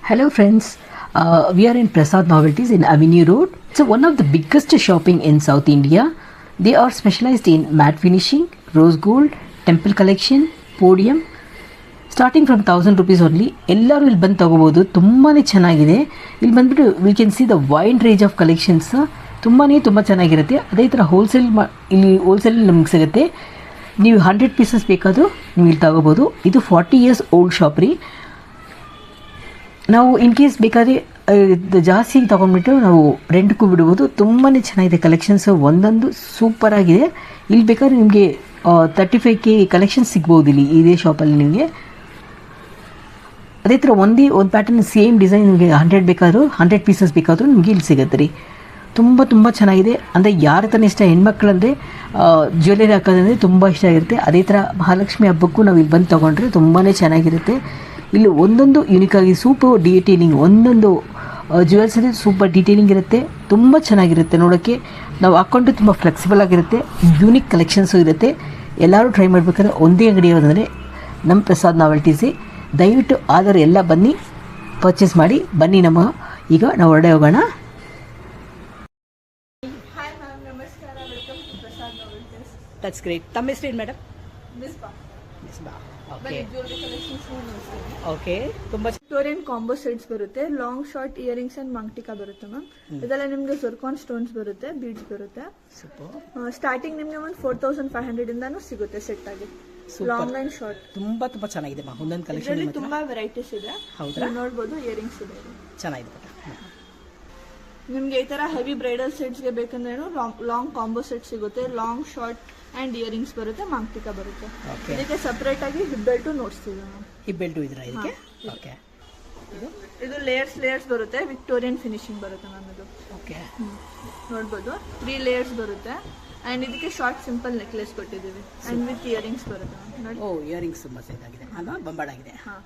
Hello friends, we are in Prasad Novelties in Avenue Road. It's one of the biggest shopping in South India. They are specialized in matte finishing, rose gold, temple collection, podium. Starting from ₹1000 only. ಎಲ್ಲರೂ ಇಲ್ಲಿ ಬಂದು ತೊಗೋಬೋದು. ತುಂಬಾ ಚೆನ್ನಾಗಿದೆ. ಇಲ್ಲಿ ಬಂದುಬಿಟ್ಟು we can see the wide range of collections. ತುಂಬ ಚೆನ್ನಾಗಿರುತ್ತೆ. ಅದೇ ಥರ ಇಲ್ಲಿ ಹೋಲ್ಸೇಲ್ ನಮ್ಗೆ ಸಿಗುತ್ತೆ. ನೀವು 100 ಪೀಸಸ್ ಬೇಕಾದರೂ ನೀವು ಇಲ್ಲಿ ತೊಗೋಬೋದು. ಇದು 40 years ಓಲ್ಡ್ ಶಾಪ್ ರೀ. ನಾವು ಇನ್ ಕೇಸ್ ಬೇಕಾದರೆ ಜಾಸ್ತಿ ತೊಗೊಂಡ್ಬಿಟ್ಟು ನಾವು ರೆಂಟ್ಗೂ ಬಿಡ್ಬೋದು. ತುಂಬಾ ಚೆನ್ನಾಗಿದೆ ಕಲೆಕ್ಷನ್ಸ್. ಒಂದೊಂದು ಸೂಪರಾಗಿದೆ. ಇಲ್ಲಿ ಬೇಕಾದ್ರೆ ನಿಮಗೆ 35K ಕಲೆಕ್ಷನ್ಸ್ ಸಿಗ್ಬೋದು ಇಲ್ಲಿ ಇದೇ ಶಾಪಲ್ಲಿ ನಿಮಗೆ. ಅದೇ ಥರ ಒಂದು ಪ್ಯಾಟರ್ನ್ ಸೇಮ್ ಡಿಸೈನ್ ನಿಮಗೆ 100 ಪೀಸಸ್ ಬೇಕಾದರೂ ನಿಮಗೆ ಇಲ್ಲಿ ಸಿಗುತ್ತೆ ರೀ. ತುಂಬ ಚೆನ್ನಾಗಿದೆ. ಅಂದರೆ ಯಾರ ಥರ ಇಷ್ಟ ಹೆಣ್ಮಕ್ಳಂದರೆ ಜ್ಯುವೆಲರಿ ಹಾಕೋದಂದರೆ ತುಂಬ ಇಷ್ಟ ಆಗಿರುತ್ತೆ. ಅದೇ ಥರ ಮಹಾಲಕ್ಷ್ಮಿ ಹಬ್ಬಕ್ಕೂ ನಾವು ಇಲ್ಲಿ ಬಂದು ತೊಗೊಂಡ್ರೆ ತುಂಬಾ ಚೆನ್ನಾಗಿರುತ್ತೆ. ಇಲ್ಲಿ ಒಂದೊಂದು ಯೂನಿಕಾಗಿ ಸೂಪರ್ ಡೀಟೇಲಿಂಗ್, ಒಂದೊಂದು ಜ್ಯುವೆಲ್ಸಲ್ಲಿ ಸೂಪರ್ ಡೀಟೇಲಿಂಗ್ ಇರುತ್ತೆ. ತುಂಬ ಚೆನ್ನಾಗಿರುತ್ತೆ ನೋಡೋಕ್ಕೆ. ನಾವು ಹಾಕ್ಕೊಂಡು ತುಂಬ ಫ್ಲೆಕ್ಸಿಬಲ್ ಆಗಿರುತ್ತೆ. ಯೂನಿಕ್ ಕಲೆಕ್ಷನ್ಸು ಇರುತ್ತೆ. ಎಲ್ಲರೂ ಟ್ರೈ ಮಾಡಬೇಕಾದ್ರೆ ಒಂದೇ ಅಂಗಡಿ ಯಾವುದಂದರೆ ನಮ್ಮ ಪ್ರಸಾದ್ ನಾವೆಲ್ಟೀಸೇ. ದಯವಿಟ್ಟು ಆದರೂ ಎಲ್ಲ ಬನ್ನಿ, ಪರ್ಚೇಸ್ ಮಾಡಿ ಬನ್ನಿ. ಈಗ ನಾವು ಹೊರಡೆ ಹೋಗೋಣ. ಹಾಯ್ ಮ್ಯಾಮ್, ನಮಸ್ಕಾರ. Welcome to Prasad novelties. That's great. ತಮ್ಮ ಹೆಸರು ಏನು madam? Misba. Okay jewellery collections ನೋಡ್ತೀವಿ. ಓಕೆ. ತುಂಬ ವಿಕ್ಟೋರಿಯನ್ ಕಾಂಬೋ ಸೆಟ್ಸ್ ಬರುತ್ತೆ. Long short earrings and maang tikka ಬರುತ್ತೆ ಮ್ಯಾಮ್. ಇದೆಲ್ಲ ನಿಮಗೆ ಜರ್ಕಾನ್ ಸ್ಟೋನ್ಸ್ ಬರುತ್ತೆ, ಬೀಡ್ಸ್ ಬರುತ್ತೆ. ಸ್ಟಾರ್ಟಿಂಗ್ ನಿಮಗೆ ಒಂದು 4500 ಇಂದಾನು ಸಿಗುತ್ತೆ ಸೆಟ್ ಆಗಿ. ಲಾಂಗ್ ಲೈನ್ ಶಾರ್ಟ್ ತುಂಬ ಚೆನ್ನಾಗಿದೆ ಮ್ಯಾಮ್. ಒಂದೊಂದು ಕಲೆಕ್ಷನ್ ತುಂಬಾ ವೆರೈಟೀಸ್ ಇದೆ. ಹೌದಾ? ನೋಡ್ಬೋದು. ಇಯರಿಂಗ್ಸ್ ಇದೆ, ಚೆನ್ನಾಗಿದೆ. ನಿಮ್ಗೆ ಈ ತರ ಹೆವಿ ಬ್ರೈಡಲ್ ಸೆಟ್ಸ್ಗೆ ಬೇಕಂದ್ರೆ ಲಾಂಗ್ ಕಾಂಬೋ ಸೆಟ್ ಸಿಗುತ್ತೆ. ಲಾಂಗ್ ಶಾರ್ಟ್ ಅಂಡ್ ಇಯರಿಂಗ್ಸ್ ಬರುತ್ತೆ, ಮಂಗ್ಟಿಕಾ ಬರುತ್ತೆ. ಇದಕ್ಕೆ ಸಪರೇಟ್ ಆಗಿ ಹಿಪ್ ಬೆಲ್ಟ್ ನೋಡ್ತೀವಿ ನಾವು. ಹಿಪ್ ಬೆಲ್ಟ್ ಇದ್ರ ಇದಕ್ಕೆ? ಓಕೆ. ಇದು ಲೇಯರ್ಸ್ ಬರುತ್ತೆ. ವಿಕ್ಟೋರಿಯನ್ ಫಿನಿಶಿಂಗ್ ಬರುತ್ತೆ ಮ್ಯಾಮ್. ಇದು ಓಕೆ. ನೋಡ್ಬೋದು. 3 ಲೇಯರ್ಸ್ ಬರುತ್ತೆ. ಅಂಡ್ ಇದಕ್ಕೆ ಶಾರ್ಟ್ ಸಿಂಪಲ್ ನೆಕ್ಲೆಸ್ ಕೊಟ್ಟಿದ್ದೀವಿ ಅಂಡ್ ವಿತ್ ಇಯರಿಂಗ್ಸ್ ಬರುತ್ತೆ ಮ್ಯಾಮ್. ಓ, ಇಯರಿಂಗ್ಸ್ ತುಂಬಾ ಸೈಜಾಗಿದೆ ಅಲ್ವಾ? ಬಂಬಾಡಾಗಿದೆ. ಹಾ,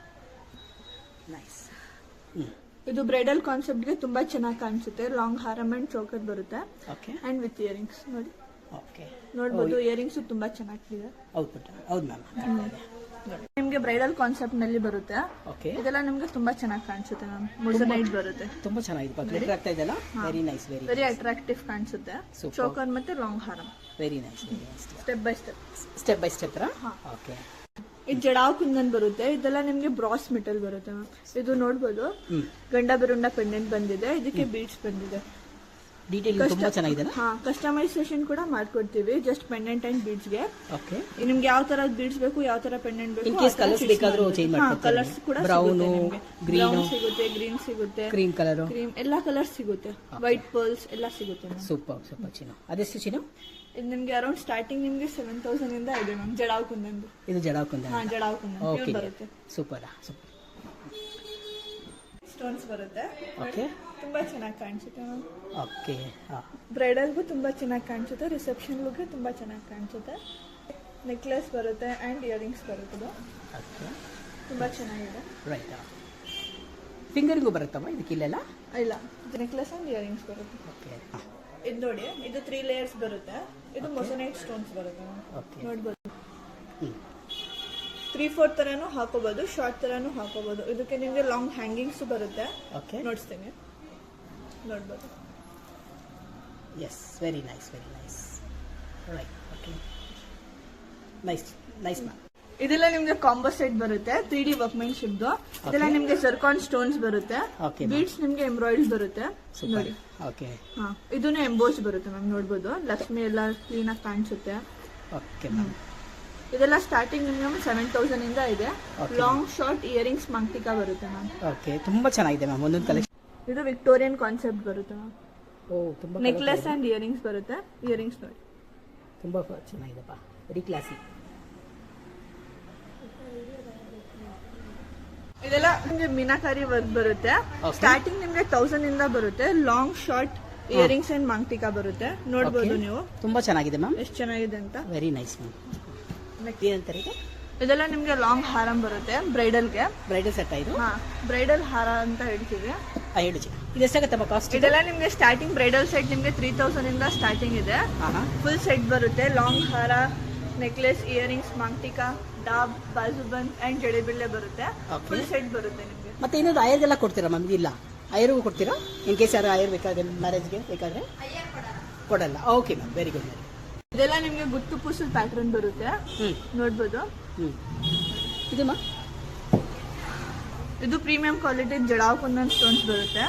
ನೈಸ್. ಇದು ಬ್ರೈಡಲ್ ಕಾನ್ಸೆಪ್ಟ್ಗೆ ತುಂಬಾ ಚೆನ್ನಾಗಿ ಕಾಣಿಸುತ್ತೆ. ಲಾಂಗ್ ಹಾರಮ್ ಅಂಡ್ ಚೋಕರ್ ಬರುತ್ತೆ. ಓಕೆ. ಅಂಡ್ ವಿತ್ ಇಯರಿಂಗ್ಸ್ ನೋಡಿ. ಓಕೆ. ನೋಡ್ಬೋದು. ಇಯರಿಂಗ್ಸ್ ತುಂಬಾ ಚೆನ್ನಾಗಿದೆ. ಹೌದು ಮ್ಯಾಮ್. ನಿಮ್ಗೆ ಬ್ರೈಡಲ್ ಕಾನ್ಸೆಪ್ಟ್ ನಲ್ಲಿ ಬರುತ್ತೆ. ಓಕೆ. ಇದೆಲ್ಲ ನಿಮ್ಗೆ ತುಂಬಾ ಚೆನ್ನಾಗಿ ಕಾಣಿಸುತ್ತೆ ಮ್ಯಾಮ್. ಮೊಸನೈಟ್ ಬರುತ್ತೆ. ತುಂಬಾ ಚೆನ್ನಾಗಿದೆ. ಗ್ಲಿಟರ್ ಆಗ್ತಾ ಇದೆಲ್ಲ. Very nice. ವೆರಿ ಅಟ್ರಾಕ್ಟಿವ್ ಕಾಣಿಸುತ್ತೆ. ಚೋಕರ್ ಮತ್ತೆ ಲಾಂಗ್ ಹಾರಮ್. Very nice. Step by step. Okay. ಇದು ಜಡಾವ್ ಕುಂದನ್ ಬರುತ್ತೆ. ಇದೆಲ್ಲ ನಿಮ್ಗೆ ಬ್ರಾಸ್ ಮೆಟಲ್ ಬರುತ್ತೆ ಮ್ಯಾಮ್. ಇದು ನೋಡ್ಬೋದು. ಗಂಡ ಬಿರುಂಡ ಪೆಂಡೆಂಟ್ ಬಂದಿದೆ. ಇದಕ್ಕೆ ಬೀಡ್ಸ್ ಬಂದಿದೆ. ಡೀಟೇಲಿಂಗ್ ತುಂಬಾ ಚೆನ್ನಾಗಿದೆ. ಹಾ, ಕಸ್ಟಮೈಸೇಷನ್ ಕೂಡ ಮಾಡ್ಕೊಡ್ತೀವಿ. ಜಸ್ಟ್ ಪೆಂಡೆಂಟ್ ಅಂಡ್ ಬೀಡ್ಸ್ ಗೆ. ಓಕೆ. ನಿಮ್ಗೆ ಯಾವ ತರ ಬೀಡ್ಸ್ ಬೇಕು, ಯಾವ ತರ ಪೆಂಡೆಂಟ್ ಬೇಕು, ಇನ್ ಕೇಸ್ ಕಲರ್ಸ್ ಬೇಕಾದರೂ ಚೇಂಜ್ ಮಾಡ್ಕೊಡ್ತೀವಿ. ಕಲರ್ಸ್ ಕೂಡ ಬ್ರೌನ್, ಗ್ರೀನ್ ಸಿಗುತ್ತೆ, ಗ್ರೀನ್ ಸಿಗುತ್ತೆ, ಕ್ರೀಮ್ ಕಲರ್, ಕ್ರೀಮ್ ಎಲ್ಲಾ ಕಲರ್ಸ್ ಸಿಗುತ್ತೆ. ವೈಟ್ ಪರ್ಲ್ಸ್ ಎಲ್ಲ ಸಿಗುತ್ತೆ ಮ್ಯಾಮ್. ಸೂಪರ್ ಚಿನ್ನ. ಅದೆಷ್ಟು ಚಿನ್ನ? ಇದು ನಿಮ್ಗೆ ಅರೌಂಡ್ ಸ್ಟಾರ್ಟಿಂಗ್ ನಿಮ್ಗೆ 7000 ಇಂದ ಇದೆ ಮ್ಯಾಮ್. ಜಡಾವ್ ಕುಂದನ್. ಇದು ಜಡಾವ್ ಕುಂದನ್. ಹಾ, ಜಡಾವ್ ಕುಂದನ್ ಪ್ಯೂರ್ ಬರುತ್ತೆ. ಸೂಪರ್. ಸ್ಟೋನ್ಸ್ ಬರುತ್ತೆ. ಓಕೆ. ತುಂಬಾ ಚೆನ್ನಾಗಿ ಕಾಣಿಸುತ್ತೆ ಮ್ಯಾಮ್. ಓಕೆ. ಬ್ರೈಡಲ್ಗೂ ತುಂಬಾ ಚೆನ್ನಾಗಿ ಕಾಣಿಸುತ್ತೆ. ರಿಸೆಪ್ಷನ್ ಲುಕ್ಗೆ ತುಂಬಾ ಚೆನ್ನಾಗಿ ಕಾಣಿಸುತ್ತೆ. ನೆಕ್ಲೆಸ್ ಬರುತ್ತೆ ಅಂಡ್ ಇಯರಿಂಗ್ಸ್ ಬರುತ್ತೆ. ಓಕೆ. ತುಂಬಾ ಚೆನ್ನಾಗಿದೆ. ರೈಟ್. ಫಿಂಗರಿಂಗು ಬರುತ್ತಮ್ಮ ಇದಕ್ಕೆ? ಇಲ್ಲೆಲ್ಲ ಇಲ್ಲ, ನೆಕ್ಲೆಸ್ ಅಂಡ್ ಇಯರಿಂಗ್ಸ್ ಬರುತ್ತೆ. ಓಕೆ. ಇದು ನೋಡಿ, ಇದು 3 ಲೇಯರ್ಸ್ ಬರುತ್ತೆ. ಇದು ಮೊಸನೈಟ್ ಸ್ಟೋನ್ಸ್ ಬರುತ್ತೆ. ಓಕೆ. ನೋಡ್ಬೋದು. 3/4 ತರನು ಹಾಕೋಬಹುದು, ಶಾರ್ಟ್ ತರನು ಹಾಕೋಬಹುದು. ಇದಕ್ಕೆ ನಿಮ್ಗೆ ಲಾಂಗ್ ಹ್ಯಾಂಗಿಂಗ್ಸ್ ಬರುತ್ತೆ. ಓಕೆ. ನೋಡ್ತೀನಿ. ನೋಡ್ಬೋದು. Yes, very nice. Right. Okay. Nice ma'am. ಇದೆಲ್ಲ ನಿಮ್ಗೆ ಕಾಂಬೋ ಸೆಟ್ ಬರುತ್ತೆ. 3D workmanship. ಇದೆಲ್ಲ ನಿಮ್ಗೆ ಜರ್ಕಾನ್ ಸ್ಟೋನ್ಸ್ ಬರುತ್ತೆ. ಬೀಡ್ಸ್ ನಿಮ್ಗೆ ಎಂಬ್ರಾಯ್ಡ್ರಿ ಬರುತ್ತೆ. ನೋಡಿ. ಓಕೆ. ಹಾ, ಇದೂನು ಎಂಬೋಸ್ ಬರುತ್ತೆ ಮ್ಯಾಮ್. ನೋಡ್ಬೋದು. ಲಕ್ಷ್ಮಿ ಎಲ್ಲ ಕ್ಲೀನ್ ಆಗಿ ಕಾಣಿಸುತ್ತೆ. Okay ma'am. ಇದೆಲ್ಲ ಸ್ಟಾರ್ಟಿಂಗ್ ನಿಮ್ಗೆ 7000 ಇಂದ ಇದೆ. ಲಾಂಗ್ ಶಾರ್ಟ್ ಇಯರಿಂಗ್ಸ್ ಮಂಗ್ಟಿಕಾ ಬರುತ್ತೆ ಮ್ಯಾಮ್. ಓಕೆ. ತುಂಬಾ ಚೆನ್ನಾಗಿದೆ ಮ್ಯಾಮ್. ಒಂದೊಂದು ಕಲೆಕ್ಷನ್. ಇದು ವಿಕ್ಟೋರಿಯನ್ ಕಾನ್ಸೆಪ್ಟ್ ಬರುತ್ತೆ ಮ್ಯಾಮ್. ಓ, ತುಂಬಾ ನೆಕ್ಲೆಸ್ ಅಂಡ್ ಇಯರಿಂಗ್ಸ್ ಬರುತ್ತೆ. ಇಯರಿಂಗ್ಸ್ ನೋಡಿ. ತುಂಬಾ ಚೆನ್ನಾಗಿದೆಪ್ಪ. Very classy. ಇದೆಲ್ಲ ನಿಮ್ಗೆ ಮೀನಾಕಾರಿ ವರ್ಕ್ ಬರುತ್ತೆ. ಸ್ಟಾರ್ಟಿಂಗ್ ನಿಮ್ಗೆ 1000 ಇಂದ ಬರುತ್ತೆ. Long short earrings and maang tikka ಬರುತ್ತೆ. ನೋಡ್ಬೋದು ನೀವು. ತುಂಬಾ ಚೆನ್ನಾಗಿದೆ ಮ್ಯಾಮ್. ಎಷ್ಟು ಚೆನ್ನಾಗಿದೆ ಅಂತ. Very nice ma'am. ಏನಂತಾರೆ ಇದು? ಇದೆಲ್ಲ ನಿಮ್ಗೆ ಲಾಂಗ್ ಹಾರಂ ಬರುತ್ತೆ. ಬ್ರೈಡಲ್ಗೆ. ಬ್ರೈಡಲ್ ಸೆಟ್ ಇದು? ಹಾ, ಬ್ರೈಡಲ್ ಹಾರ ಅಂತ ಹೇಳ್ತೀವಿ. ಹೇಳಿ ಚಿನ್ನ. ಇದು ಎಷ್ಟಾಗತ್ತಮ್ಮ ಕಾಸ್ಟ್? ಇದೆಲ್ಲ ನಿಮ್ಗೆ ಸ್ಟಾರ್ಟಿಂಗ್ ಬ್ರೈಡಲ್ ಸೆಟ್ ನಿಮ್ಗೆ 3000 ಇಂದ ಸ್ಟಾರ್ಟಿಂಗ್ ಇದೆ. ಫುಲ್ ಸೆಟ್ ಬರುತ್ತೆ. ಲಾಂಗ್ ಹಾರ, ನೆಕ್ಲೆಸ್, ಇಯರಿಂಗ್ಸ್, ಮಂಗ್ಟಿಕಾ, ಡಾಬ್, ಬಾಜುಬಂದ್ ಅಂಡ್ ಜಡೆಬಿಳ್ಳೆ ಬರುತ್ತೆ. ಫುಲ್ ಸೆಟ್ ಬರುತ್ತೆ ನಿಮ್ಗೆ. ಮತ್ತು ಇನ್ನೊಂದು ಅಯರ್ಗೆಲ್ಲ ಕೊಡ್ತೀರಾ ಮ್ಯಾಮ್? ಇಲ್ಲ, ಅಯರ್ಗೂ ಕೊಡ್ತೀರಾ? ಇನ್ ಕೇಸ್ ಯಾರು ಅಯರ್ ಬೇಕಾದ್ರೆ ಮ್ಯಾರೇಜ್ಗೆ ಬೇಕಾದರೆ ಕೊಡಲ್ಲ. Okay ma'am, very good ma'am. ಇದೆಲ್ಲ ನಿಮ್ಗೆ ಗುತ್ತು ಪೂಸಲ್ ಪ್ಯಾಟರ್ನ್ ಬರುತ್ತೆ, ನೋಡ್ಬೋದು. ಇದು ಮಾ ಇದು premium quality jadau kundan stones ಬರುತ್ತೆ.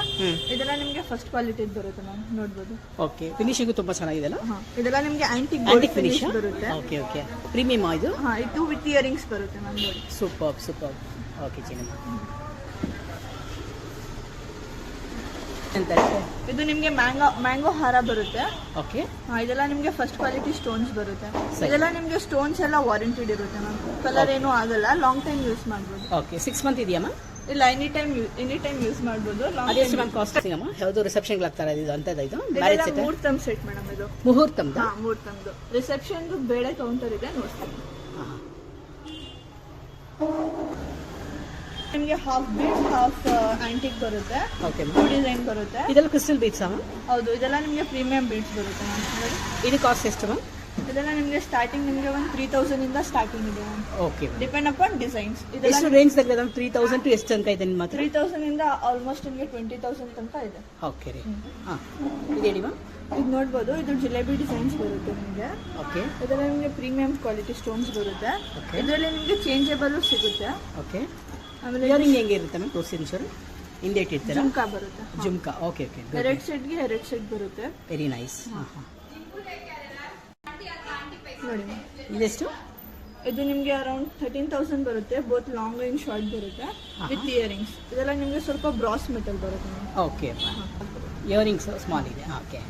ಇದೆಲ್ಲ ನಿಮ್ಗೆ ಫಸ್ಟ್ ಕ್ವಾಲಿಟಿ ಬರುತ್ತೆ ಮ್ಯಾಮ್, ನೋಡ್ಬೋದು. ಓಕೆ, ಫಿನಿಶಿಂಗು ತುಂಬಾ ಚೆನ್ನಾಗಿದೆ ಅಲ್ಲ? ಇದೆಲ್ಲ ನಿಮ್ಗೆ ಆಂಟಿಕ್ ಫಿನಿಶ್ ಬರುತ್ತೆ. ಓಕೆ ಓಕೆ, ಪ್ರೀಮಿಯಂ ಇದು? ಇದು ವಿತ್ ಇಯರಿಂಗ್ಸ್ ಬರುತ್ತೆ ಮ್ಯಾಮ್, ನೋಡಿ. Super super. ಓಕೆ ಚಿನ್ನಮ್ಮ, ಇದು ನಿಮ್ಗೆ ಮ್ಯಾಂಗೋ ಹಾರ ಬರುತ್ತೆ. ಓಕೆ, ಇದೆಲ್ಲ ನಿಮ್ಗೆ ಫಸ್ಟ್ ಕ್ವಾಲಿಟಿ ಸ್ಟೋನ್ಸ್ ಬರುತ್ತೆ. ಇದೆಲ್ಲ ನಿಮ್ಗೆ ಸ್ಟೋನ್ಸ್ ಎಲ್ಲ ವಾರಂಟಿಡ್ ಇರುತ್ತೆ ಮ್ಯಾಮ್, ಕಲರ್ ಏನೂ ಆಗಲ್ಲ, ಲಾಂಗ್ ಟೈಮ್ ಯೂಸ್ ಮಾಡ್ಬೋದು. ಓಕೆ, 6 ಮಂತ್ ಇದೆಯಾ ಮ್ಯಾಮ್? ಇಲ್ಲ, ಎನಿ ಟೈಮ್ ಯೂಸ್ ಮಾಡ್ಬೋದು. ಅದೆಷ್ಟು ಮ್ಯಾಮ್ ಕಾಸ್ಟ್ ಸಿಗಮ್ಮ? ಯಾವುದು ರಿಸೆಪ್ಷನ್ಗೆ ಆಗ್ತಾರೆ ಇದು ಅಂತದ? ಇದು marriage set? Muhurtham set madam, ಇದು ಮುಹೂರ್ತಮ್ದು. ಮುಹೂರ್ತಮ್ದು ರಿಸೆಪ್ಷನ್ದು ಬೇರೆ ಕೌಂಟರ್ ಇದೆ, ನೋಡ್ತೀನಿ. ನಿಮ್ಗೆ ಹಾಫ್ ಬೀಡ್ಸ್ ಹಾಫ್ ಆಂಟಿಕ್ ಬರುತ್ತೆ. ಓಕೆ, ಡಿಸೈನ್ ಬರುತ್ತೆ. ಇದೆಲ್ಲ ಕ್ರಿಸ್ಟಲ್ ಬೀಡ್ಸ್ ಮ್ಯಾಮ್? ಹೌದು, ಇದೆಲ್ಲ ನಿಮ್ಗೆ ಪ್ರೀಮಿಯಂ ಬೀಡ್ಸ್ ಬರುತ್ತೆ ಮ್ಯಾಮ್. ಇದು ಕಾಸ್ಟ್ ಎಷ್ಟು ಮ್ಯಾಮ್? ಇದೆಲ್ಲ ನಿಮ್ಗೆ ಸ್ಟಾರ್ಟಿಂಗ್ ನಿಮ್ಗೆ ಒಂದು 3000 ಇಂದ ಸ್ಟಾರ್ಟಿಂಗ್ ಇದೆ ma'am. Okay, depend upon designs. ಎಷ್ಟು ರೇಂಜ್ ತನಕ? 3000 ಟು ಎಷ್ಟು ತನಕ ಇದೆ ನಿಮ್ಮ ಹತ್ರ? 3000 ಇಂದ ಆಲ್ಮೋಸ್ಟ್ ನಿಮ್ಗೆ 20,000 ತನಕ ಇದೆ. ಓಕೆ ರೀ, ಹಾಂ, ಇದು ಹೇಳಿ ಮ್ಯಾಮ್. ಇದು ನೋಡ್ಬೋದು, ಇದು ಜಿಲೇಬಿ ಡಿಸೈನ್ಸ್ ಬರುತ್ತೆ ನಿಮಗೆ. ಓಕೆ, ಇದೆಲ್ಲ ನಿಮಗೆ ಪ್ರೀಮಿಯಂ ಕ್ವಾಲಿಟಿ ಸ್ಟೋನ್ಸ್ ಬರುತ್ತೆ. ಇದರಲ್ಲಿ ನಿಮಗೆ ಚೇಂಜೇಬಲ್ ಸಿಗುತ್ತೆ. ಓಕೆ, ಆಮೇಲೆ ಇಯರಿಂಗ್ ಹೆಂಗೆ ಇರುತ್ತೆ ಮ್ಯಾಮ್? ಪ್ರೊಸೀಜರ್ ಹಿಂದೆ ಇಟ್ಟಿರ್ತೀರಾ? ಜುಮ್ಕಾ ಬರುತ್ತೆ. ಜುಮ್ಕಾ, ಓಕೆ ಓಕೆ, ಎರಡು ಸೆಟ್ಗೆ 2 ಸೆಟ್ ಬರುತ್ತೆ. Very nice. ಹಾಂ ಹಾಂ, ನೋಡಿ ಇದೆಷ್ಟು? ಇದು ನಿಮಗೆ ಅರೌಂಡ್ 13,000 ಬರುತ್ತೆ. ಬೋತ್ ಲಾಂಗ್ ಅಂಡ್ ಶಾರ್ಟ್ ಬರುತ್ತೆ ವಿತ್ ಇಯರಿಂಗ್ಸ್. ಇದೆಲ್ಲ ನಿಮಗೆ ಸ್ವಲ್ಪ ಬ್ರಾಸ್ ಮೆಟಲ್ ಬರುತ್ತೆ ಮ್ಯಾಮ್. ಓಕೆ, ಇಯರಿಂಗ್ಸ್ ಸ್ಮಾಲ್ ಇದೆ. ಓಕೆ,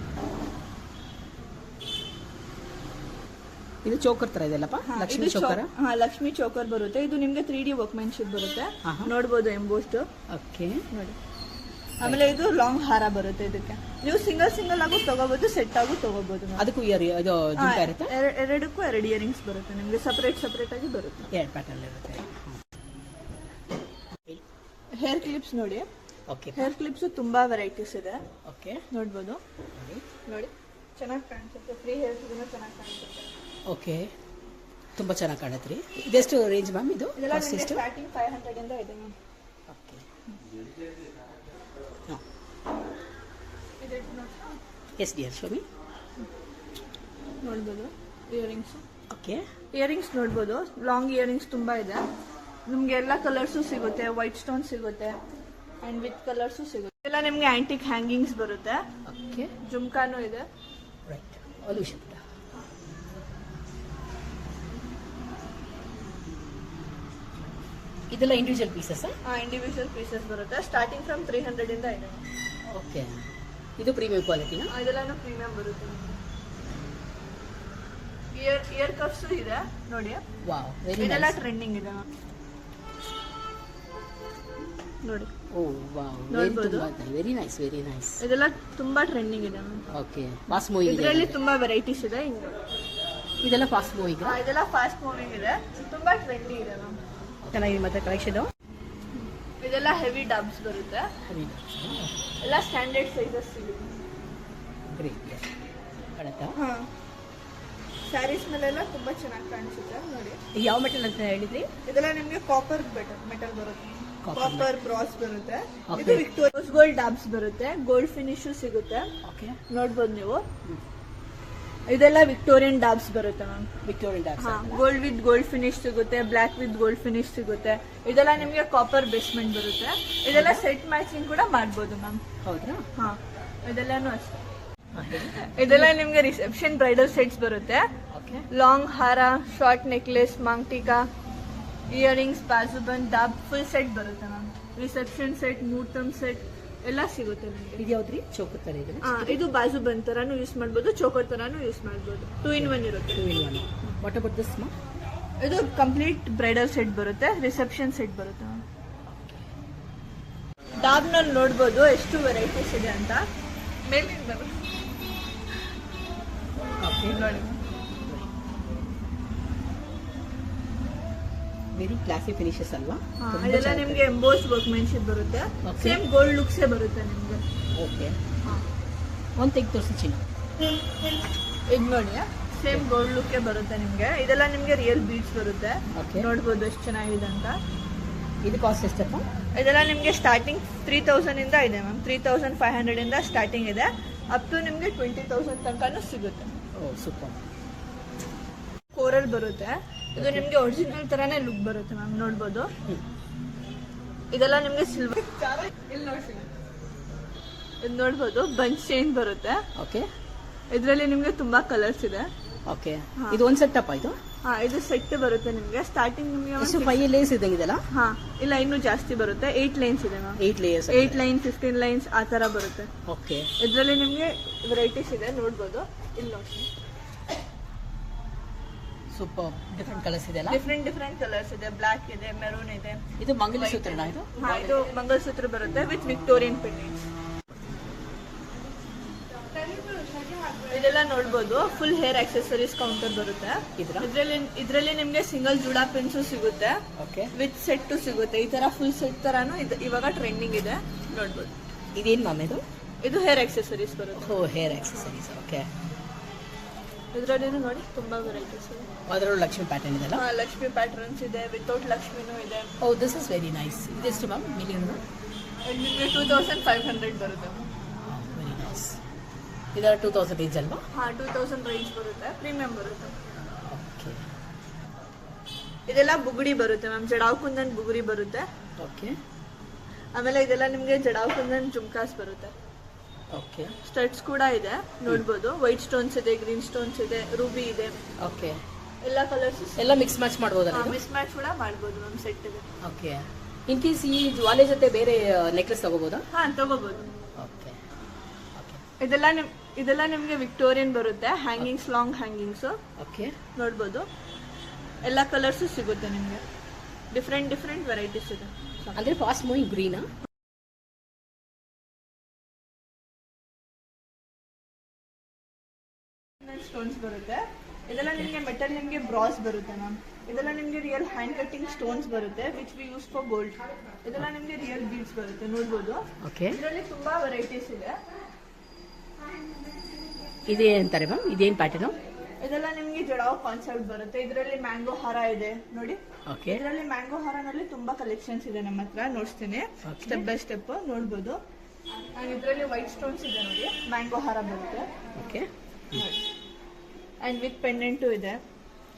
ಇದು ಚೋಕರ್ ತರ ಇದೆಲ್ಲಪ್ಪ? ಲಕ್ಷ್ಮಿ ಚೋಕರ್? ಲಕ್ಷ್ಮಿ ಚೋಕರ್ ಬರುತ್ತೆ. ಇದು ನಿಮ್ಗೆ 3D ವರ್ಕ್ಮೆನ್ಶಿಪ್ ಬರುತ್ತೆ, ನೋಡ್ಬೋದು ಎಂಬೋಸ್ಟ್. ಓಕೆ, ನೋಡಿ. ಆಮೇಲೆ ಇದು ಲಾಂಗ್ ಹಾರ ಬರುತ್ತೆ. ಇದಕ್ಕೆ ನೀವು ಸಿಂಗಲ್ ಆಗು ತಗೋಬಹುದು, ಸೆಟ್ ಆಗು ತಗೋಬಹುದು. ಅದಕ್ಕೂ ಇದು ಜುಮ್ಕಾ ಇರುತ್ತೆ? ಎರಡಕ್ಕೂ 2 ಇಯರಿಂಗ್ಸ್ ಬರುತ್ತೆ ನಿಮ್ಗೆ, ಸಪರೇಟ್ ಆಗಿ ಬರುತ್ತೆ. 2 ಪ್ಯಾಟರ್ನ್ ಇರುತ್ತೆ. ಹೇರ್ ಕ್ಲಿಪ್ಸ್ ನೋಡಿ. ಓಕೆ, ಹೇರ್ ಕ್ಲಿಪ್ಸ್ ತುಂಬಾ ವೆರೈಟೀಸ್ ಇದೆ. ಓಕೆ, ನೋಡ್ಬೋದು. ನೋಡಿ, ಚೆನ್ನಾಗಿ ಕಾಣಿಸುತ್ತೆ. ಫ್ರೀ ಹೇರ್ಸ್ ಚೆನ್ನಾಗಿ ಕಾಣಿಸುತ್ತೆ. ಓಕೆ, ತುಂಬ ಚೆನ್ನಾಗಿ ಕಾಣುತ್ತೆ ರೀ. ಇದೆಷ್ಟು ರೇಂಜ್ ಮ್ಯಾಮ್? ಇದು ಇದೆಲ್ಲ ಸ್ಟಾರ್ಟಿಂಗ್ 500 ಇಂದ ಇದೆ ma'am. Okay, S dear, show me. ನೋಡ್ಬೋದು ಇಯರಿಂಗ್ಸ್. ಓಕೆ, ಇಯರಿಂಗ್ಸ್ ನೋಡ್ಬೋದು. ಲಾಂಗ್ ಇಯರಿಂಗ್ಸ್ ತುಂಬಾ ಇದೆ ನಿಮ್ಗೆ. ಎಲ್ಲ ಕಲರ್ಸು ಸಿಗುತ್ತೆ. ವೈಟ್ ಸ್ಟೋನ್ ಸಿಗುತ್ತೆ ಅಂಡ್ ವಿತ್ ಕಲರ್ಸು ಸಿಗುತ್ತೆ. ಎಲ್ಲ ನಿಮ್ಗೆ ಆಂಟಿಕ್ ಹ್ಯಾಂಗಿಂಗ್ಸ್ ಬರುತ್ತೆ. ಓಕೆ, ಜುಮ್ಕಾನು ಇದೆ. ರೈಟ್, ಅಲ್ಯೂಷನ್. ಇದೆಲ್ಲ ಇಂಡಿವಿಜುವಲ್ ಪೀಸಸ್? ಇಂಡಿವಿಜುವಲ್ ಪೀಸಸ್ ಬರುತ್ತೆ. ಸ್ಟಾರ್ಟಿಂಗ್ ಫ್ರಮ್ 300 ಇಂದ ಇದೆ. ಓಕೆ, ಇದು ಪ್ರೀಮಿಯಂ ಕ್ವಾಲಿಟಿನಾ? ಇದೆಲ್ಲ ಪ್ರೀಮಿಯಂ ಬರುತ್ತೆ. ಇಯರ್ ಕಪ್ಸ್ ಇದೆ ನೋಡಿ. ವಾವ್, ವೆರಿ ಇದೆಲ್ಲ ನೈಸ್. ಟ್ರೆಂಡಿಂಗ್ ಇದೆ ನೋಡಿ. ಓ ವಾವ್, ನೋಡ್ಬೋದು. Very nice, very nice. ಇದೆಲ್ಲ ತುಂಬಾ ಟ್ರೆಂಡಿಂಗ್ ಇದೆ. ಓಕೆ, ಫಾಸ್ಟ್ ಮೂವಿಂಗ್ ಇದೆ. ಇದರಲ್ಲಿ ತುಂಬಾ ವೆರೈಟೀಸ್ ಇದೆ. ಇದೆಲ್ಲ ಫಾಸ್ಟ್ ಮೂವಿಂಗ್? ಇದೆಲ್ಲ ಫಾಸ್ಟ್ ಮೂವಿಂಗ್ ಇದೆ, ತುಂಬಾ ಟ್ರೆಂಡಿ ಇದೆ ಮ್ಯಾಮ್. ಚೆನ್ನಾಗಿದೆ. ಮತ್ತೆ ಕಲೆಕ್ಷನ್ ಇದೆಲ್ಲ ಹೆವಿ ಡಬ್ಸ್ ಬರುತ್ತೆ. ಎಲ್ಲ ಸ್ಟ್ಯಾಂಡರ್ಡ್ ಸೈಜಸ್ ಸಿಗುತ್ತೆ. ಸ್ಯಾರೀಸ್ ಮೇಲೆಲ್ಲ ತುಂಬಾ ಚೆನ್ನಾಗಿ ಕಾಣಿಸುತ್ತೆ ನೋಡಿ. ಯಾವ ಮೆಟಲ್ ಅಂತ ಹೇಳಿದ್ರಿ? ಇದೆಲ್ಲ ನಿಮ್ಗೆ ಕಾಪರ್ ಮೆಟಲ್ ಬರುತ್ತೆ. ಕಾಪರ್ ಬ್ರಾಸ್ ಬರುತ್ತೆ. ಇದು ವಿಕ್ಟೋರಿಯಾ ಗೋಲ್ಡ್ ಡಾಬ್ಸ್ ಬರುತ್ತೆ. ಗೋಲ್ಡ್ ಫಿನಿಶ್ ಸಿಗುತ್ತೆ. ಓಕೆ, ನೋಡ್ಬೋದು ನೀವು. ಇದೆಲ್ಲ ವಿಕ್ಟೋರಿಯನ್ ಡಾಬ್ಸ್ ಬರುತ್ತೆ ಮ್ಯಾಮ್. ವಿಕ್ಟೋರಿಯನ್ ಡಾಬ್ಸ್, ಗೋಲ್ಡ್ ವಿತ್ ಗೋಲ್ಡ್ ಫಿನಿಶ್ ಸಿಗುತ್ತೆ. ಬ್ಲಾಕ್ ವಿತ್ ಗೋಲ್ಡ್ ಫಿನಿಶ್ ಸಿಗುತ್ತೆ. ಇದೆಲ್ಲ ನಿಮ್ಗೆ ಕಾಪರ್ ಬೇಸ್ಮೆಂಟ್ ಬರುತ್ತೆ. ಇದೆಲ್ಲ ಸೆಟ್ ಮ್ಯಾಚಿಂಗ್ ಕೂಡ ಮಾಡ್ಬೋದು ಮ್ಯಾಮ್. ಹೌದಾ? ಹಾ, ಇದೆಲ್ಲಾನು ಅಷ್ಟೇ. ಇದೆಲ್ಲ ನಿಮ್ಗೆ ರಿಸೆಪ್ಷನ್ ಬ್ರೈಡಲ್ ಸೆಟ್ಸ್ ಬರುತ್ತೆ. ಲಾಂಗ್ ಹಾರ, short necklace, maang tikka, earrings, bajuband, ಡಾಬ್, ಫುಲ್ ಸೆಟ್ ಬರುತ್ತೆ ma'am. Reception set, muhurtham set ಎಲ್ಲ ಸಿಗುತ್ತೆ ನಿಮಗೆ. ಇದು ಯಾವ್ದ್ರಿ? ಚೋಕರ್ ತರ ಇದೆ. ಇದು ಬಾಜುಬನ್ ತರಾನು ಯೂಸ್ ಮಾಡ್ಬೋದು, ಚೋಕರ್ ತರಾನು ಯೂಸ್ ಮಾಡ್ಬೋದು. 2 in 1 ಇರುತ್ತೆ. 2 in 1. ವಾಟ್ ಅಬೌಟ್ ದಿಸ್ ಮಾ? ಇದು ಕಂಪ್ಲೀಟ್ ಬ್ರೈಡಲ್ ಸೆಟ್ ಬರುತ್ತೆ. ರಿಸೆಪ್ಷನ್ ಸೆಟ್ ಬರುತ್ತೆ ಮ್ಯಾಮ್. ಡಾಬ್ನಲ್ಲಿ ನೋಡ್ಬೋದು ಎಷ್ಟು ವೆರೈಟೀಸ್ ಇದೆ ಅಂತ. ಮೇಲಿಂದ ನೋಡಿ. ವೆರಿ ಕ್ಲಾಸಿ ಫಿನಿಶಸ್ ಅಲ್ವಾ? ಇದೆಲ್ಲ ನಿಮ್ಗೆ ಎಂಬೋಸ್ ವರ್ಕ್ಮೆನ್ಶಿಪ್ ಬರುತ್ತೆ. ಸೇಮ್ ಗೋಲ್ಡ್ ಲುಕ್ಸೇ ಬರುತ್ತೆ ನಿಮ್ಗೆ. ಓಕೆ, ಒಂದು ತೆಗೆದು ತೋರಿಸಿ ಚಿನ್ನ. ಇದು ನೋಡಿ, ಸೇಮ್ ಗೋಲ್ಡ್ ಲುಕ್ಕೇ ಬರುತ್ತೆ ನಿಮ್ಗೆ. ಇದೆಲ್ಲ ನಿಮ್ಗೆ ರಿಯಲ್ ಬೀಡ್ಸ್ ಬರುತ್ತೆ. ನೋಡ್ಬೋದು ಎಷ್ಟು ಚೆನ್ನಾಗಿದೆ ಅಂತ. ಇದು ಕಾಸ್ಟ್ ಎಷ್ಟಪ್ಪ? ಇದೆಲ್ಲ ನಿಮಗೆ ಸ್ಟಾರ್ಟಿಂಗ್ 3000 ಇಂದ ಇದೆ ಮ್ಯಾಮ್. 3500 ಇಂದ ಸ್ಟಾರ್ಟಿಂಗ್ ಇದೆ, ಅಪ್ ಟು ನಿಮಗೆ 20,000 ತನಕನೂ ಸಿಗುತ್ತೆ. ಓ ಸೂಪರ್. ಕೋರಲ್ ಬರುತ್ತೆ, ಇದು ನಿಮಗೆ ಒರಿಜಿನಲ್ ತರಾನೇ ಲುಕ್ ಬರುತ್ತೆ ಮ್ಯಾಮ್, ನೋಡ್ಬೋದು. ಇದೆಲ್ಲ ನಿಮಗೆ ಸಿಲ್ವರ್, ಇಲ್ಲಿ ನೋಡಿ, ಇದು ನೋಡ್ಬೋದು ಬಂಚ್ ಚೈನ್ ಬರುತ್ತೆ. ಓಕೆ, ಇದರಲ್ಲಿ ನಿಮಗೆ ತುಂಬಾ ಕಲರ್ಸ್ ಇದೆ. ಓಕೆ, ಇದು ಒಂದು ಸೆಟ್ ಅಪ್ಪ ಇದು? ಹಾ, ಇದು ಸೆಟ್ ಬರುತ್ತೆ ನಿಮಗೆ. ಸ್ಟಾರ್ಟಿಂಗ್ ನಿಮಗೆ 5 ಲೇಸ್ ಇದ್ದಂಗೆ ಇದೆಲ್ಲ? ಹಾ, ಇಲ್ಲ ಇನ್ನೂ ಜಾಸ್ತಿ ಬರುತ್ತೆ. 8 ಲೈನ್ಸ್ ಇದೆ ಮ್ಯಾಮ್. 8 ಲೇಯರ್ಸ್, 8 ಲೈನ್ 15 ಲೈನ್ಸ್ ಆ ತರ ಬರುತ್ತೆ. ಓಕೆ, ಇದರಲ್ಲಿ ನಿಮಗೆ ವೆರೈಟೀಸ್ ಇದೆ, ನೋಡ್ಬೋದು. ಇಲ್ಲಿ ನೋಡಿ, ಸೂಪರ್. ಡಿಫ್ರೆಂಟ್ ಕಲರ್ಸ್ ಇದೆ ಅಲ್ಲ? ಡಿಫ್ರೆಂಟ್ ಕಲರ್ಸ್ ಇದೆ. ಬ್ಲಾಕ್ ಇದೆ, ಮೆರೂನ್ ಇದೆ. ಇದು ಮಂಗಲಸೂತ್ರನಾ ಇದು? ಹಾ, ಇದು ಮಂಗಲಸೂತ್ರ ಬರುತ್ತೆ ವಿತ್ ವಿಕ್ಟೋರಿಯನ್ ಪೆಂಡೆಂಟ್ಸ್. ಇದೆಲ್ಲ ನೋಡ್ಬೋದು, ಫುಲ್ ಹೇರ್ ಆಕ್ಸೆಸರೀಸ್ ಕೌಂಟರ್ ಬರುತ್ತೆ. ಇದರಲ್ಲಿ ನಿಮ್ಗೆ ಸಿಂಗಲ್ ಜುಡಾ ಪಿನ್ಸು ಸಿಗುತ್ತೆ, ಓಕೆ, ವಿತ್ ಸೆಟ್ ಸಿಗುತ್ತೆ. ಈ ತರ ಫುಲ್ ಸೆಟ್ ತರಾನು ಇವಾಗ ಟ್ರೆಂಡಿಂಗ್ ಇದೆ, ನೋಡ್ಬೋದು. ಇದೇನು ಮ್ಯಾಮ್ ಇದು? ಇದು ಹೇರ್ ಆಕ್ಸೆಸರೀಸ್ ಬರುತ್ತೆ. ಓ, ಹೇರ್ ಆಕ್ಸೆಸರೀಸ್, ಓಕೆ. ಇದರಲ್ಲಿ ನೋಡಿ ತುಂಬಾ ವೆರೈಟೀಸ್ ಇದೆ. ಅದರಲ್ಲೂ ಲಕ್ಷ್ಮಿ ಪ್ಯಾಟರ್ನ್ ಇದೆಲ್ಲ? ಲಕ್ಷ್ಮಿ ಪ್ಯಾಟರ್ನ್ಸ್ ಇದೆ, ವಿತೌಟ್ ಲಕ್ಷ್ಮಿನೂ ಇದೆ. ಓ, ದಿಸ್ ಇಸ್ ವೆರಿ ನೈಸ್. ಇದೆಷ್ಟು ಮ್ಯಾಮ್ ಮಿಲಿಯನ್? ನಿಮಗೆ 2500 ಬರುತ್ತೆ. Very nice. ಇದರ 2000 ರೇಂಜ್ ಅಲ್ವಾ? ಹಾ, 2000 ರೇಂಜ್ ಬರುತ್ತೆ, ಪ್ರೀಮಿಯಂ ಬರುತ್ತೆ. ಓಕೆ, ಇದೆಲ್ಲ ಬುಗುಡಿ ಬರುತ್ತೆ ಮ್ಯಾಮ್, ಜಡಾವ್ ಕುಂದನ್ ಬುಗುಡಿ ಬರುತ್ತೆ. ಓಕೆ, ಆಮೇಲೆ ಇದೆಲ್ಲ ನಿಮಗೆ ಜಡಾವ್ ಕುಂದನ್ ಜುಮ್ಕಾಸ್ ಬರುತ್ತೆ. ಓಕೆ, ಸ್ಟಡ್ಸ್ ಕೂಡ ಇದೆ, ನೋಡ್ಬೋದು. ವೈಟ್ ಸ್ಟೋನ್ಸ್ ಇದೆ, ಗ್ರೀನ್ ಸ್ಟೋನ್ಸ್ ಇದೆ, ರೂಬಿ ಇದೆ. ಓಕೆ, ಎಲ್ಲ ಕಲರ್ಸ್ ಎಲ್ಲ ಮಿಕ್ಸ್ ಮ್ಯಾಚ್ ಮಾಡ್ಬೋದಲ್ಲ? ಮಿಸ್ ಮ್ಯಾಚ್ ಕೂಡ ಮಾಡ್ಬೋದು ಮ್ಯಾಮ್, ಸೆಟ್ ಇದೆ. ಓಕೆ. ಇನ್ ಕೇಸ್ ಈ ಜ್ವಾಲೆ ಜೊತೆ ಬೇರೆ ನೆಕ್ಲೆಸ್ ತಗೋಬೋದಾ? ಹಾ, ತಗೋಬಹುದು. Okay, okay. ಇದೆಲ್ಲ ನಿಮಗೆ ವಿಕ್ಟೋರಿಯನ್ ಬರುತ್ತೆ, ಹ್ಯಾಂಗಿಂಗ್ಸ್, ಲಾಂಗ್ ಹ್ಯಾಂಗಿಂಗ್ಸ್. ಓಕೆ, ನೋಡ್ಬೋದು. ಎಲ್ಲ ಕಲರ್ಸ್ ಸಿಗುತ್ತೆ ನಿಮಗೆ, ಡಿಫ್ರೆಂಟ್ ವೆರೈಟೀಸ್ ಇದೆ. ಅಂದ್ರೆ ಫಾಸ್ಟ್ ಮೂವಿಂಗ್ ಗ್ರೀನಾ? ಸ್ಟೋನ್ಸ್ ಬರುತ್ತೆ. ಇದೆಲ್ಲ ನಿಮಗೆ ಮೆಟಲ್, ನಿಮಗೆ ಬ್ರಾಸ್ ಬರುತ್ತೆ ಮ್ಯಾಮ್. ಇದೆಲ್ಲ ನಿಮಗೆ ರಿಯಲ್ ಹ್ಯಾಂಡ್ ಕಟ್ಟಿಂಗ್ ಸ್ಟೋನ್ಸ್ ಬರುತ್ತೆ, which we use for gold. ಇದೆಲ್ಲ ನಿಮಗೆ ರಿಯಲ್ ಬೀಡ್ಸ್ ಬರುತ್ತೆ, ನೋಡ್ಬೋದು. ಓಕೆ, ಇದರಲ್ಲಿ ತುಂಬಾ ವೆರೈಟೀಸ್ ಇದೆ. ಇದೇ ಅಂತಾರೆ ಮ್ಯಾಮ್, ಇದೇನು ಪ್ಯಾಟರ್ನು? ಇದೆಲ್ಲ ನಿಮಗೆ ಜಡಾವ್ ಕಾನ್ಸೆಪ್ಟ್ ಬರುತ್ತೆ. ಇದರಲ್ಲಿ ಮ್ಯಾಂಗೋ ಹಾರ ಇದೆ ನೋಡಿ. ಓಕೆ, ಇದರಲ್ಲಿ ಮ್ಯಾಂಗೋ ಹಾರನಲ್ಲಿ ತುಂಬಾ ಕಲೆಕ್ಷನ್ಸ್ ಇದೆ ನಮ್ಮ ಹತ್ರ, ನೋಡ್ತೀನಿ ಸ್ಟೆಪ್ ಬೈ ಸ್ಟೆಪ್, ನೋಡ್ಬೋದು. ಅಂಡ್ ಇದರಲ್ಲಿ ವೈಟ್ ಸ್ಟೋನ್ಸ್ ಇದೆ ನೋಡಿ, ಮ್ಯಾಂಗೋ ಹಾರ ಬರುತ್ತೆ. ಓಕೆ, ಅಂಡ್ ವಿತ್ ಪೆಂಡೆಂಟು ಇದೆ.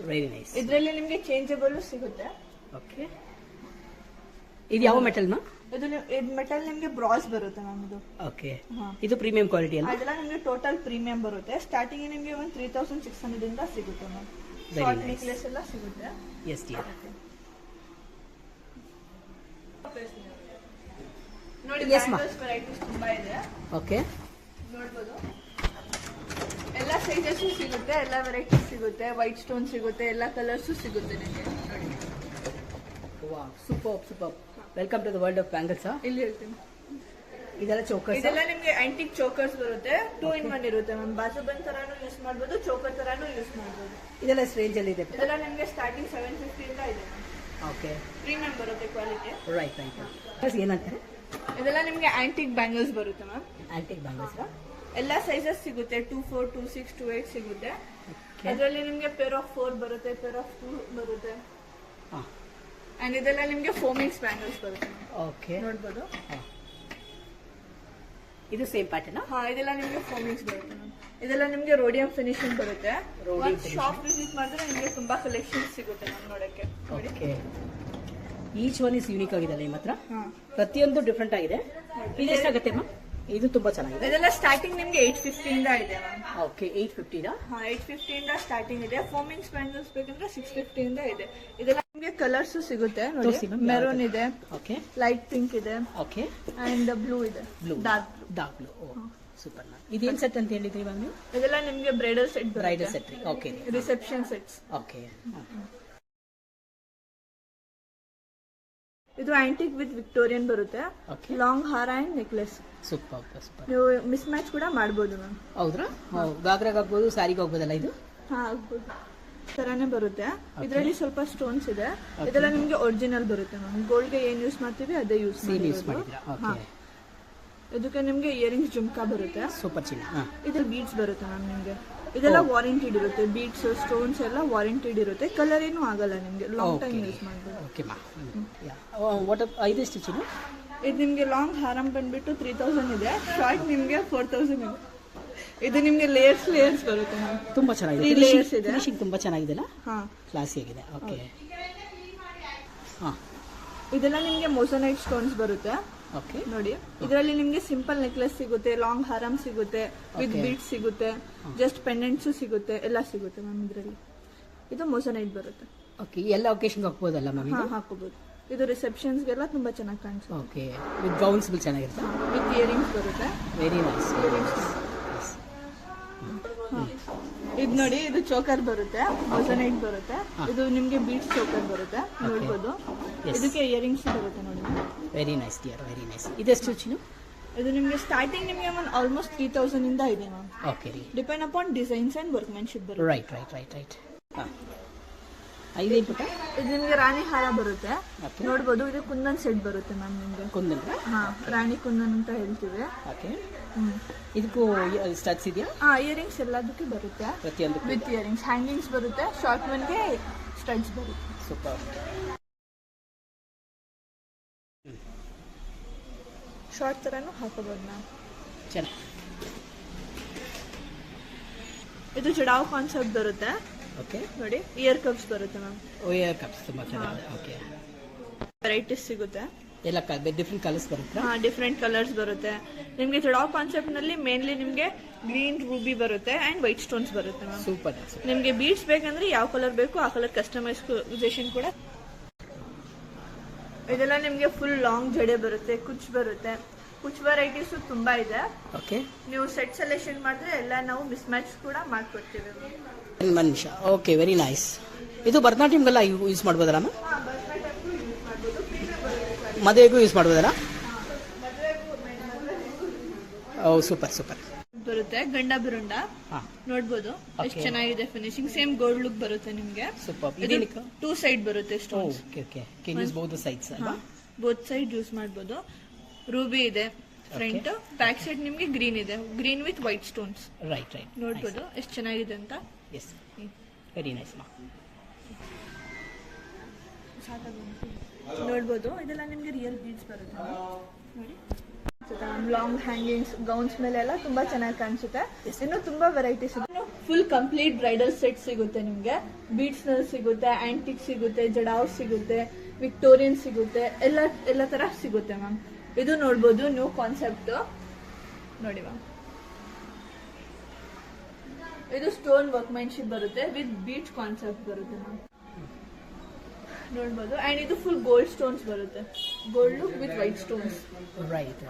Very nice. ಇದರಲ್ಲಿ ನಿಮಗೆ ಚೇಂಜಬಲ್ ಸಿಗುತ್ತೆ. ಓಕೆ, ಇದು ಯಾವ ಮೆಟಲ್ ಮ್ಯಾಮ್? ಇದು ಮೆಟಲ್ ನಿಮಗೆ ಬ್ರಾಸ್ ಬರುತ್ತೆ ಮ್ಯಾಮ್. ಇದು ಓಕೆ, ಇದು ಪ್ರೀಮಿಯಂ ಕ್ವಾಲಿಟಿ ಅಲ್ಲ? ಅದೆಲ್ಲ ನಿಮಗೆ ಟೋಟಲ್ ಪ್ರೀಮಿಯಂ ಬರುತ್ತೆ. ಸ್ಟಾರ್ಟಿಂಗ್ ನಿಮಗೆ ಒಂದು 3600 ಇಂದ ಸಿಗುತ್ತೆ ma'am. Very short nice. Necklace ಎಲ್ಲ ಸಿಗುತ್ತೆ. S dear. ನೋಡಿ, Yes, ma'am. ವೆರೈಟೀಸ್ ತುಂಬಾ ಇದೆ, ಓಕೆ, ನೋಡ್ಬೋದು. ಎಲ್ಲ ಸೈಜಸ್ ಸಿಗುತ್ತೆ, ಎಲ್ಲ ವೆರೈಟೀಸ್ ಸಿಗುತ್ತೆ. ವೈಟ್ ಸ್ಟೋನ್ ಸಿಗುತ್ತೆ, ಎಲ್ಲ ಕಲರ್ಸ್ ಸಿಗುತ್ತೆ ನಿಮಗೆ. ನೋಡಿ, wow, super. Welcome to the world of bangles. ಇಲ್ಲಿ ಹೇಳ್ತೀನಿ. ಇದೆಲ್ಲ ಚೋಕರ್ಸ್? ಇದೆಲ್ಲ ನಿಮಗೆ ಆಂಟಿಕ್ ಚೋಕರ್ಸ್ ಬರುತ್ತೆ, 2 in 1 ಇರುತ್ತೆ ಮ್ಯಾಮ್. ಬಾಜು ಬಂದ್ ತರಾನು ಯೂಸ್ ಮಾಡ್ಬೋದು, ಚೋಕರ್ ತರಾನು ಯೂಸ್ ಮಾಡ್ಬೋದು. ಇದೆಲ್ಲ ರೇಂಜ್ ಅಲ್ಲಿ ಇದೆ? ಇದೆಲ್ಲ ನಿಮಗೆ ಸ್ಟಾರ್ಟಿಂಗ್ 750 ಇಂದ ಇದೆ ಮ್ಯಾಮ್. ಓಕೆ, ಪ್ರೀಮಿಯಂ ಬರುತ್ತೆ ಕ್ವಾಲಿಟಿ. ರೈಟ್. ಏನಂತಾರೆ? ಇದೆಲ್ಲ ನಿಮಗೆ ಆಂಟಿಕ್ ಬ್ಯಾಂಗಲ್ಸ್ ಬರುತ್ತೆ ಮ್ಯಾಮ್. Antique bangles? ಎಲ್ಲ ಸೈಜಸ್ ಸಿಗುತ್ತೆ, 24, 26, 28 ಸಿಗುತ್ತೆ. ಅದರಲ್ಲಿ ನಿಮಗೆ ಪೇರ್ ಆಫ್ 4 ಬರುತ್ತೆ, ಪೇರ್ ಆಫ್ 2 ಬರುತ್ತೆ. ಅಂಡ್ ಇದೆಲ್ಲ ನಿಮಗೆ ಫೋಮಿಂಗ್ಸ್ ಬ್ಯಾಂಗಲ್ಸ್ ಬರುತ್ತೆ. ಓಕೆ, ನೋಡ್ಬೋದು. ಇದು ಸೇಮ್ ಪ್ಯಾಟರ್ನ್? ಹಾ, ಇದೆಲ್ಲ ನಿಮಗೆ ಫೋಮಿಂಗ್ಸ್ ಬರುತ್ತೆ ಮ್ಯಾಮ್. ಇದೆಲ್ಲ ನಿಮಗೆ ರೋಡಿಯಂ ಫಿನಿಶಿಂಗ್ ಬರುತ್ತೆ. ಒಂದು ಶಾಪ್ ವಿಸಿಟ್ ಮಾಡಿದ್ರೆ ನಿಮಗೆ ತುಂಬಾ ಕಲೆಕ್ಷನ್ಸ್ ಸಿಗುತ್ತೆ ಮ್ಯಾಮ್, ನೋಡಕ್ಕೆ. Okay, each one is unique ಆಗಿದೆ ನಿಮ್ಮ ಹತ್ರ. ಹಾ, ಪ್ರತಿಯೊಂದು ಡಿಫ್ರೆಂಟ್ ಆಗಿದೆ. ಇದು ಎಷ್ಟಾಗುತ್ತೆ ಮ್ಯಾಮ್? ಇದು ತುಂಬಾ ಚೆನ್ನಾಗಿದೆ. ಇದೆಲ್ಲ ಸ್ಟಾರ್ಟಿಂಗ್ ನಿಮಗೆ 850 ಇಂದ ಇದೆ ಮ್ಯಾಮ್. ಓಕೆ, 850 ಹಾ, 850 ಇಂದ ಸ್ಟಾರ್ಟಿಂಗ್ ಇದೆ. ಫೋಮಿಂಗ್ಸ್ ಬ್ಯಾಂಗಲ್ಸ್ ಬೇಕಂದ್ರೆ 650 ಇಂದ ಇದೆ. ಇದೆಲ್ಲ ನಿಮಗೆ ಕಲರ್ಸ್ ಸಿಗುತ್ತೆ ನೋಡಿ. ತೋರಿಸಿ ma'am, ಮೆರೂನ್ ಇದೆ, ಓಕೆ, ಲೈಟ್ ಪಿಂಕ್ ಇದೆ, ಓಕೆ, ಅಂಡ್ ಬ್ಲೂ ಇದೆ, blue, dark blue. Super ma'am. ಇದೇನು ಸೆಟ್ ಅಂತ ಹೇಳಿದ್ರಿ ಮ್ಯಾಮ್ ನೀವು? ಇದೆಲ್ಲ ನಿಮಗೆ bridal set, bridal set. Okay, reception sets. Okay. ಇದು ಆಂಟಿಕ್ ವಿತ್ ವಿಕ್ಟೋರಿಯನ್ ಬರುತ್ತೆ, ಲಾಂಗ್ ಹಾರ ಅಂಡ್ ನೆಕ್ಲೆಸ್. ಸೂಪರ್. ನೀವು ಮಿಸ್ ಮ್ಯಾಚ್ ಕೂಡ ಮಾಡ್ಬೋದು ಮ್ಯಾಮ್. ಹೌದ್ರಾ? ಗಾಗ್ರಾಗ ಆಗ್ಬೋದು, ಸ್ಯಾರಿಗೆ ಹೋಗ್ಬೋದಲ್ಲ ಇದು? ಹಾ, ಆಗ್ಬೋದು. ತರಾನೇ ಬರುತ್ತೆ. ಇದರಲ್ಲಿ ಸ್ವಲ್ಪ ಸ್ಟೋನ್ಸ್ ಇದೆ. ಇದೆಲ್ಲ ನಿಮಗೆ ಒರಿಜಿನಲ್ ಬರುತ್ತೆ ಮ್ಯಾಮ್. ಗೋಲ್ಡ್ಗೆ ಏನ್ ಯೂಸ್ ಮಾಡ್ತೀವಿ ಅದೇ ಯೂಸ್ ಮಾಡಿದ್ದೀರಾ? ಓಕೆ. ಇದಕ್ಕೆ ನಿಮಗೆ ಇಯರಿಂಗ್ಸ್ ಜುಮ್ಕಾ ಬರುತ್ತೆ. ಸೂಪರ್ ಚಿನ್ನ. ಇದ್ರಲ್ಲಿ ಬೀಡ್ಸ್ ಬರುತ್ತೆ ಮ್ಯಾಮ್ ನಿಮಗೆ. ಇದೆಲ್ಲ ವಾರಂಟಿಡ್ ಇರುತ್ತೆ, ಬೀಡ್ಸ್ ಸ್ಟೋನ್ಸ್ ಎಲ್ಲ ವಾರಂಟಿಡ್ ಇರುತ್ತೆ, ಕಲರ್ ಏನು ಆಗಲ್ಲ ನಿಮಗೆ, ಲಾಂಗ್ ಟೈಮ್ ಯೂಸ್ ಮಾಡ್ಬೋದು. ಓಕೆ ಮಾ. ವಾಟ್ ಐದು ಸ್ಟಿಚಿನು? ಇದು ನಿಮಗೆ ಲಾಂಗ್ ಹಾರಂ ಬಂದ್ಬಿಟ್ಟು 3000 ಇದೆ, ಶಾರ್ಟ್ ನಿಮಗೆ 4000 ಇದೆ. ಇದು ನಿಮಗೆ ಲೇಯರ್ಸ್ ಬರುತ್ತೆ ಮ್ಯಾಮ್. ತುಂಬ ಚೆನ್ನಾಗಿದೆ, 3 layers ಇದೆ. ಫಿನಿಶಿಂಗ್ ತುಂಬ ಚೆನ್ನಾಗಿದೆಲ್ಲ, ಹಾಂ ಕ್ಲಾಸಿ ಆಗಿದೆ. ಓಕೆ ಹಾಂ ಇದೆಲ್ಲ ನಿಮಗೆ ಮೊಸನೈಟ್ ಸ್ಟೋನ್ಸ್ ಬರುತ್ತೆ ಓಕೆ ನೋಡಿ. ಇದರಲ್ಲಿ ನಿಮಗೆ ಸಿಂಪಲ್ ನೆಕ್ಲೆಸ್ ಸಿಗುತ್ತೆ, ಲಾಂಗ್ ಹಾರಂ ಸಿಗುತ್ತೆ, ವಿತ್ ಬೀಡ್ಸ್ ಸಿಗುತ್ತೆ, ಜಸ್ಟ್ ಪೆಂಡೆಂಟ್ಸು ಸಿಗುತ್ತೆ, ಎಲ್ಲ ಸಿಗುತ್ತೆ ಮ್ಯಾಮ್ ಇದರಲ್ಲಿ. ಇದು ಮೊಸನೈಟ್ ಬರುತ್ತೆ. ಓಕೆ ಎಲ್ಲ ಒಕೇಶನ್ಗೆ ಹಾಕ್ಬೋದಲ್ಲ ಮ್ಯಾಮ್? ಹಾಂ ಹಾಕೋಬಹುದು. ಇದು ರಿಸೆಪ್ಷನ್ಸ್ಗೆಲ್ಲ ತುಂಬಾ ಚೆನ್ನಾಗಿ ಕಾಣಿಸುತ್ತೆ. ಓಕೆ ವಿತ್ ಗೌನ್ಸ್ ಚೆನ್ನಾಗಿರುತ್ತೆ. ವಿತ್ ಇಯರಿಂಗ್ಸ್ ಬರುತ್ತೆ. Very nice. ಇದು ನೋಡಿ, ಇದು ಚೋಕರ್ ಬರುತ್ತೆ, ಮೊಸನೈಟ್ ಬರುತ್ತೆ. ಇದು ನಿಮಗೆ ಬೀಡ್ಸ್ ಚೋಕರ್ ಬರುತ್ತೆ, ನೋಡ್ಬೋದು. ಇದಕ್ಕೆ ಇಯರಿಂಗ್ಸ್ ಬರುತ್ತೆ ನೋಡಿ. Very nice dear, very nice. ಇದೆಷ್ಟು ಚಿನ್ನು? ಇದು ನಿಮಗೆ ಸ್ಟಾರ್ಟಿಂಗ್ ನಿಮಗೆ ಒಂದು ಆಲ್ಮೋಸ್ಟ್ 3000 ಇಂದ ಇದೆ ಮ್ಯಾಮ್. ಓಕೆ ರೀ, depend upon designs and workmanship ಬರುತ್ತೆ. Right right right right. ಹಾಂ ಐದೇನು ಪುಟ್ಟ? ಇದು ನಿಮಗೆ ರಾಣಿ ಹಾರ ಬರುತ್ತೆ, ಓಕೆ ನೋಡ್ಬೋದು. ಇದು ಕುಂದನ್ ಸೆಟ್ ಬರುತ್ತೆ ಮ್ಯಾಮ್ ನಿಮಗೆ. ಕುಂದನ್? ಹಾ, ರಾಣಿ ಕುಂದನ್ ಅಂತ ಹೇಳ್ತೀವಿ. ಓಕೆ. ಇದಕ್ಕೂ ಸ್ಟಡ್ಸ್ ಇದೆಯಾ? ಹಾ, ಇಯರಿಂಗ್ಸ್ ಎಲ್ಲದಕ್ಕೆ ಬರುತ್ತೆ, ಪ್ರತಿಯೊಂದು ವಿತ್ ಇಯರಿಂಗ್ಸ್. ಹ್ಯಾಂಗಿಂಗ್ಸ್ ಬರುತ್ತೆ, ಶಾರ್ಟ್ ಒನ್ಗೆ ಸ್ಟಡ್ಸ್ ಬರುತ್ತೆ. ಸೂಪರ್. ಶಾರ್ಟ್ ತರನು ಹಾಕೋಬಹುದು ಮ್ಯಾಮ್. ಚೆನ್ನಾಗಿ. ಇದು ಜಡಾವ್ ಕಾನ್ಸೆಪ್ಟ್ ಬರುತ್ತೆ ಓಕೆ ನೋಡಿ. ಇಯರ್ ಕಪ್ಸ್ ಬರುತ್ತೆ ಮ್ಯಾಮ್. ಓಯರ್ ಕಪ್ಸ್ ತುಂಬ ಚೆನ್ನಾಗಿದೆ. ಓಕೆ ವೆರೈಟೀಸ್ ಸಿಗುತ್ತೆ, ಎಲ್ಲ ಡಿಫ್ರೆಂಟ್ ಕಲರ್ಸ್ ಬರುತ್ತೆ. ಹಾ, ಡಿಫ್ರೆಂಟ್ ಕಲರ್ಸ್ ಬರುತ್ತೆ ನಿಮಗೆ. ಜಡಾವ್ ಕಾನ್ಸೆಪ್ಟ್ ನಲ್ಲಿ ಮೇನ್ಲಿ ನಿಮಗೆ ಗ್ರೀನ್ ರೂಬಿ ಬರುತ್ತೆ ಅಂಡ್ ವೈಟ್ ಸ್ಟೋನ್ಸ್ ಬರುತ್ತೆ ಮ್ಯಾಮ್. ಸೂಪರ್. ನಿಮಗೆ ಬೀಡ್ಸ್ ಬೇಕಂದ್ರೆ ಯಾವ ಕಲರ್ ಬೇಕು ಆ ಕಲರ್ ಕಸ್ಟಮೈಸೇಷನ್ ಕೂಡ. ಇದೆಲ್ಲ ನಿಮಗೆ ಫುಲ್ ಲಾಂಗ್ ಜಡೆ ಬರುತ್ತೆ, ಕುಚ್ ಬರುತ್ತೆ. ಕುಚ್ ವೆರೈಟೀಸ್ ತುಂಬಾ ಇದೆ. ಓಕೆ, ನೀವು ಸೆಟ್ ಸೆಲೆಕ್ಷನ್ ಮಾಡಿದ್ರೆ ಎಲ್ಲ ನಾವು ಮಿಸ್ ಮ್ಯಾಚ್ ಕೂಡ ಮಾಡ್ಕೊಡ್ತೀವಿ. ಒಂದು ನಿಮಿಷ. Okay, very nice. ಇದು ಭರತನಾಟ್ಯಮ್ಗೆಲ್ಲ ಯೂಸ್ ಮಾಡ್ಬೋದಲ್ಲ ಮ್ಯಾಮ್? ಮದುವೆಗೂ ಯೂಸ್ ಮಾಡ್ಬೋದಲ್ಲ? ಓ ಸೂಪರ್ ಸೂಪರ್. ಬರುತ್ತೆ ಗಂಡ ಬಿರುಂಡ, ನೋಡ್ಬೋದು ಎಷ್ಟು ಚೆನ್ನಾಗಿದೆ ಫಿನಿಶಿಂಗ್. ಸೇಮ್ ಗೋಲ್ಡ್ ಲುಕ್ ಬರುತ್ತೆ ನಿಮ್ಗೆ. ಸೂಪರ್. 2 ಸೈಡ್ ಬರುತ್ತೆ stones. Okay okay, can use both sides ಅಲ್ವಾ? ಬೋತ್ ಸೈಡ್ ಯೂಸ್ ಮಾಡ್ಬೋದು. ರೂಬಿ ಇದೆ ಫ್ರಂಟ್, ಬ್ಯಾಕ್ ಸೈಡ್ ನಿಮ್ಗೆ ಗ್ರೀನ್ ಇದೆ, green with white stones. Right right. ನೋಡ್ಬೋದು ಎಷ್ಟು ಚೆನ್ನಾಗಿದೆ ಅಂತ. ಎಸ್, ವೆರಿ ನೈಸ್ ಮಾ. ನೋಡ್ಬೋದು ಇದೆಲ್ಲ ನಿಮ್ಗೆ ರಿಯಲ್ ಬೀಡ್ಸ್ ಬರುತ್ತೆ ನೋಡಿ. ಲಾಂಗ್ ಹ್ಯಾಂಗಿಂಗ್ಸ್ ಗೌನ್ಸ್ ಮೇಲೆಲ್ಲ ತುಂಬಾ ಚೆನ್ನಾಗಿ ಕಾಣಿಸುತ್ತೆ. ಇನ್ನು ತುಂಬಾ ವೆರೈಟೀಸ್ ಇದೆ. ಫುಲ್ ಕಂಪ್ಲೀಟ್ ಬ್ರೈಡಲ್ ಸೆಟ್ ಸಿಗುತ್ತೆ ನಿಮ್ಗೆ. ಬೀಡ್ಸ್ ನಲ್ಲಿ ಸಿಗುತ್ತೆ, ಆಂಟಿಕ್ ಸಿಗುತ್ತೆ, ಜಡಾವ್ ಸಿಗುತ್ತೆ, ವಿಕ್ಟೋರಿಯನ್ ಸಿಗುತ್ತೆ, ಎಲ್ಲ ತರ ಸಿಗುತ್ತೆ ಮ್ಯಾಮ್. ಇದು ನೋಡ್ಬೋದು ನ್ಯೂ ಕಾನ್ಸೆಪ್ಟ್ ನೋಡಿ ಮ್ಯಾಮ್. ಇದು ಸ್ಟೋನ್ ವರ್ಕ್ಮೆನ್ಶಿಪ್ ಬರುತ್ತೆ ವಿತ್ ಬೀಡ್ಸ್ ಕಾನ್ಸೆಪ್ಟ್ ಬರುತ್ತೆ ಮ್ಯಾಮ್. ನೋಡ್ಬೋದು. ಅಂಡ್ ಇದು ಫುಲ್ ಗೋಲ್ಡ್ ಸ್ಟೋನ್ಸ್ ಬರುತ್ತೆ, gold with white stones. Right.